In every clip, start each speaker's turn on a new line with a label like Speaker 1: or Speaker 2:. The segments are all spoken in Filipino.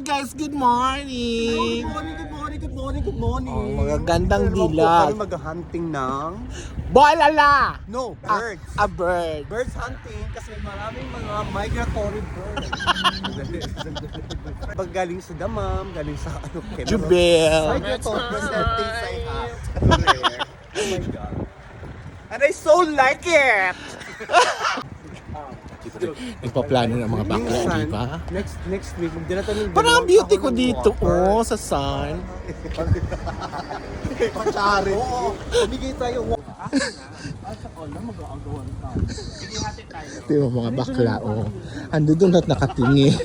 Speaker 1: guys, good morning!
Speaker 2: Good morning.
Speaker 1: Oh, magagandang
Speaker 2: Kami
Speaker 1: dilag.
Speaker 2: mag-hunting ng...
Speaker 1: Boalala!
Speaker 2: No, birds.
Speaker 1: A bird.
Speaker 2: Birds hunting kasi maraming mga migratory birds. Pag galing sa damam, galing sa ano,
Speaker 1: Jubel.
Speaker 2: migratory birds that things I have. Oh my God. And I so like it!
Speaker 1: Nagpaplano ng mga bakla,
Speaker 2: Minsan,
Speaker 1: di ba?
Speaker 2: Next week, magdala tayo ng
Speaker 1: Parang
Speaker 2: dalawang
Speaker 1: beauty
Speaker 2: kahon
Speaker 1: ko
Speaker 2: ng
Speaker 1: dito,
Speaker 2: water.
Speaker 1: oh, sa sun.
Speaker 2: Pachari. Oo, bumigay tayo.
Speaker 1: Di ba mga bakla, oh. Ando doon at nakatingi.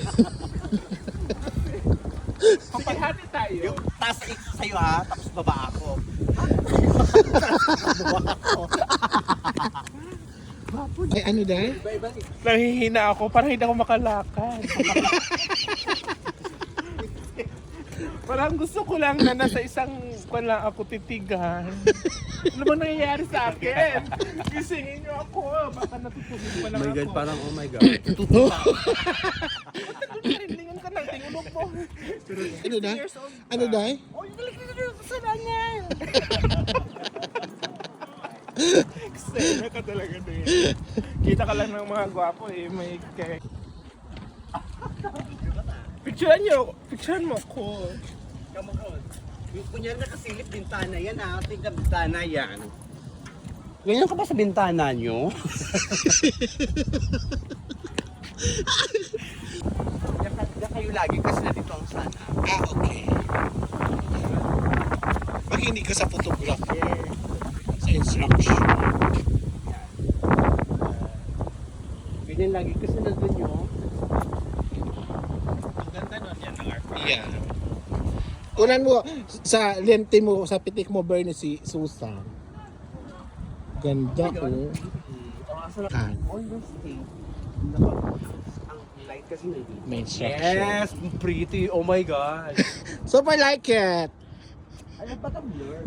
Speaker 3: Paghati tayo.
Speaker 2: Taas sa'yo ha, tapos baba ako.
Speaker 1: Ay, ano dahil?
Speaker 3: Nahihina ako, parang hindi ako makalakad. Parang gusto ko lang na nasa isang kwan lang ako titigan. Ano bang nangyayari sa akin? Gisingin niyo ako, baka natutulog pa lang ako.
Speaker 2: Parang oh my God.
Speaker 3: Hilingan ka ng tingulog mo.
Speaker 1: Ano dahil? Ano dahil?
Speaker 3: Oh, yung balik na sa lanyan. Eksena ka talaga din. Kita ka lang ng mga gwapo eh, may kek. Picturean mo ko.
Speaker 2: Yung kunyari nakasilip bintana yan ha, tingnan bintana yan. Ganyan ka ba sa bintana nyo? Diyan kayo lagi kasi nandito ang sana.
Speaker 1: Ah, okay. Makinig ka sa photographer. Sa instruction.
Speaker 2: Ganyan lagi kasi nandun nyo.
Speaker 1: Yeah. Unan mo, sa lente mo, sa pitik mo, Bernie, si Susan. Ganda, oh. Kan.
Speaker 2: On the stage, ang light kasi nandito.
Speaker 1: May instruction.
Speaker 2: Yes, pretty. Oh my God.
Speaker 1: Super like it.
Speaker 2: Ano ba itong blur?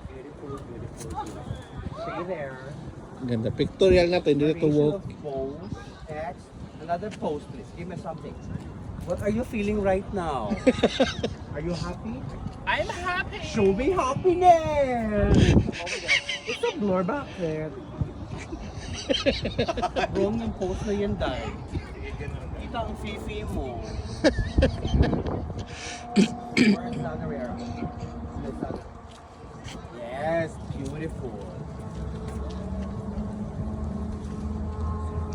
Speaker 2: Beautiful. Stay there.
Speaker 1: Ganda. Pictorial na to, hindi na to walk.
Speaker 2: Pose. X. Another pose, please. Give me something. What are you feeling right now? Are you happy?
Speaker 3: I'm happy!
Speaker 2: Show me happiness! Oh my God. It's a blur back there. Wrong yung pose na yan, Dai. Kita ang fifi mo. Where's the other area? Yes, beautiful.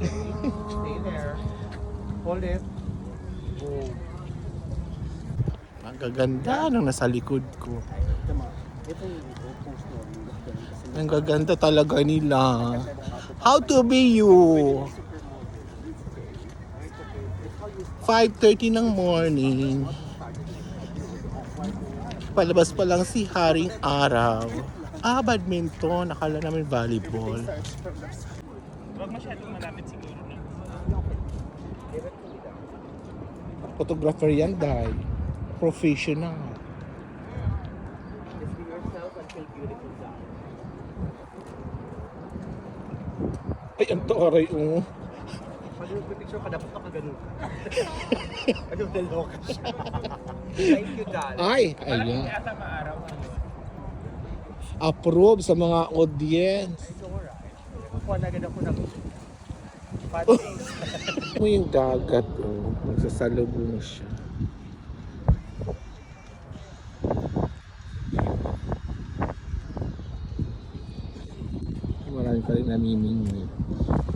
Speaker 2: Stay there. Hold it. Boom.
Speaker 1: Ang gaganda nung nasa likod ko.
Speaker 2: Ito yung post mo.
Speaker 1: Ang gaganda talaga nila. How to be you? 5:30 ng morning. Palabas pa lang si Haring Araw. Ah, badminton. Akala namin volleyball.
Speaker 3: Huwag masyadong malapit siguro na.
Speaker 1: Photographer yan dahil. Professional.
Speaker 2: Just be yourself and feel beautiful down.
Speaker 1: Ay, ang taray, oh.
Speaker 2: Pag picture ka, dapat nakaganon ka. Ano, naloka siya. Thank you, darling.
Speaker 1: Ay,
Speaker 3: Parang hindi
Speaker 1: ayan.
Speaker 3: ata maaraw ano.
Speaker 1: Approve sa mga audience.
Speaker 2: It's alright. Kuha na agad ako ng patis.
Speaker 1: Mo yung dagat, oh. Magsasalubong siya. Marami pa rin namimingwit.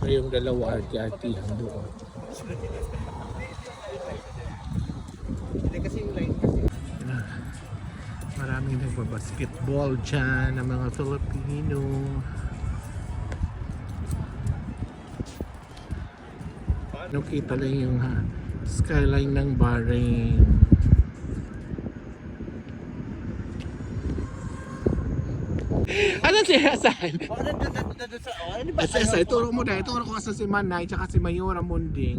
Speaker 1: Pero yung dalawa arti-artihan doon.
Speaker 2: Hindi kasi yung line kasi.
Speaker 1: Maraming nagbabasketball dyan ng mga Filipino. Nakita lang yung skyline ng Bahrain. Ano si Hasan?
Speaker 2: Oh, nandun sa... Oh, ano ba?
Speaker 1: Sa ituro mo dahil. Ituro ko sa si Manay tsaka si Mayora Munding.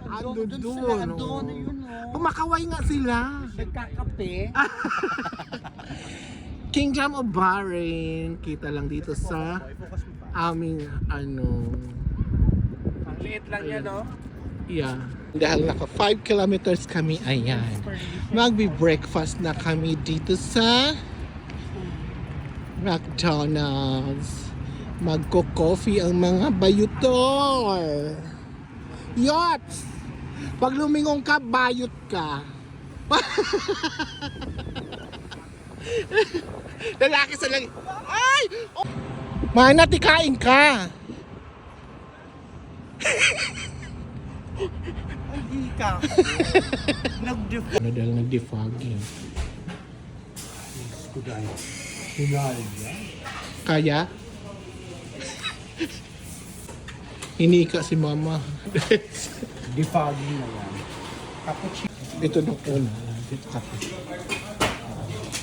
Speaker 1: Andun doon.
Speaker 2: Andun na yun, oh.
Speaker 1: Pumakaway nga sila.
Speaker 2: Nagkakape.
Speaker 1: Kingdom of Bahrain. Kita lang dito sa
Speaker 2: Focus mo pa.
Speaker 1: aming ano
Speaker 3: Liit lang yan, no?
Speaker 1: Yeah. Dahil naka 5 kilometers kami, ayan. Magbi-breakfast na kami dito sa McDonald's. Magko-coffee ang mga bayutor. Yachts! Pag lumingong ka, bayot ka. Lalaki sa lagi. Ay! Oh! Mana, tikain ka.
Speaker 2: Hindi ka. Nag-defend.
Speaker 1: Ano dahil nag-defogging? Kaya? Hinika si mama.
Speaker 2: Defogging na yan. Cappuccino.
Speaker 1: Ito nung una. Dito kape.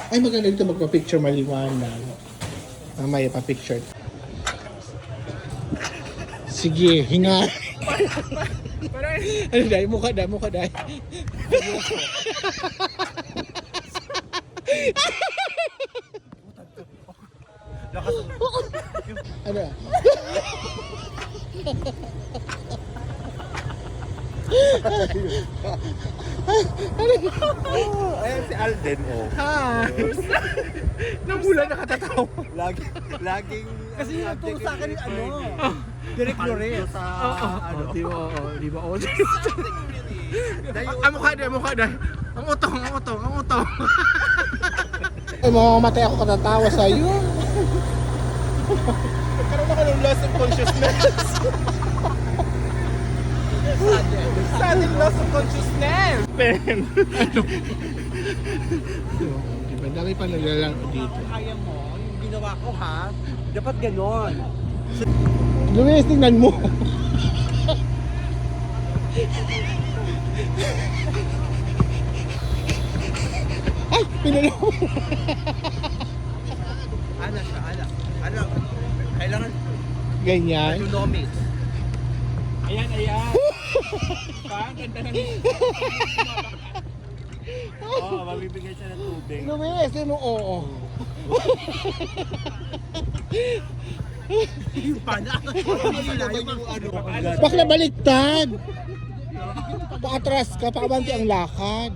Speaker 1: Ay, maganda dito magpa-picture maliwanag. Mamaya pa-picture. Sige, hinga.
Speaker 3: Parang,
Speaker 1: Ano dahil? Mukha dahil. Ano?
Speaker 2: Ayan si Alden, oh.
Speaker 1: Ha?
Speaker 3: namula nakatatawa.
Speaker 2: Laging... Kasi yung sa akin yung ano, Direk Lores. Sa ano.
Speaker 1: Di ba?
Speaker 3: Ang mukha dahil. Ang utong.
Speaker 1: Ay, mamamatay ako katatawa sa'yo.
Speaker 3: Nagkaroon ako ng loss of consciousness. Sudden loss of consciousness.
Speaker 1: Diba? Dami pa naglalaro dito.
Speaker 2: Kaya mo, yung ginawa ko ha, dapat ganon.
Speaker 1: Lumis, tingnan mo. Ay, pinalo.
Speaker 2: Ana siya, ana. Kailangan
Speaker 1: Ganyan.
Speaker 2: autonomics.
Speaker 3: Ayan. Ang ganda ng...
Speaker 2: Oo, mabibigyan siya ng tubig.
Speaker 1: Lumis, yun oo. Bakla baliktad. Paatras ka, paabanti ang lakad.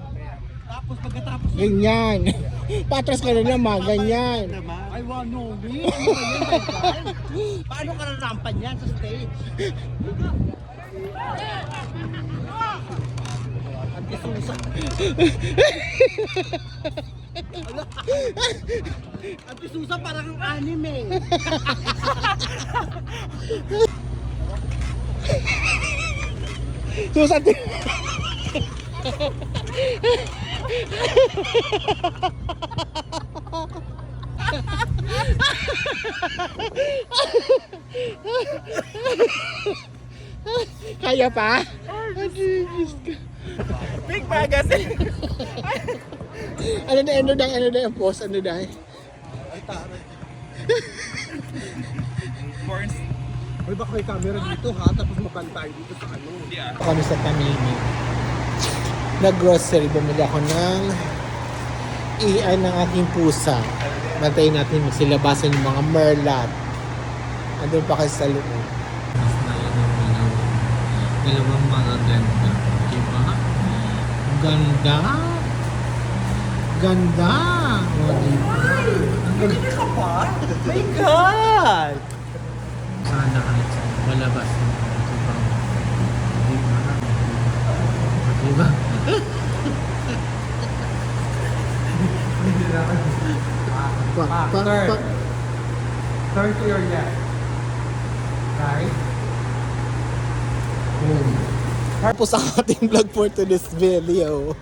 Speaker 2: Tapos pagkatapos
Speaker 1: Ganyan. Paatras ka na naman, ganyan.
Speaker 2: naman. Ay, wow, no, babe. Ano ba yan, my God? Paano ka narampan yan sa stage? Ang kisusa. Ang kisusa parang ang anime.
Speaker 1: Susan. Kaya pa?
Speaker 3: Big magazine.
Speaker 1: Ano na ang post? Ano na?
Speaker 2: Uy, baka may camera dito ha, tapos mabantay dito sa ano.
Speaker 1: Kami sa Tamimi. Nag-grocery, bumili ako ng EI ng aking pusa. Bantayin natin magsilabasan yung mga merlat. Andun pa kasi sa loob. Mas na yun ang dalawang mga ganda. Diba? Ganda! Ganda! O, diba?
Speaker 2: Hindi ka pa? My God!
Speaker 1: Sana kahit sa malabas. Diba? Diba?
Speaker 2: Turn to your left. Right?
Speaker 1: Tapos ang ating vlog for today's video.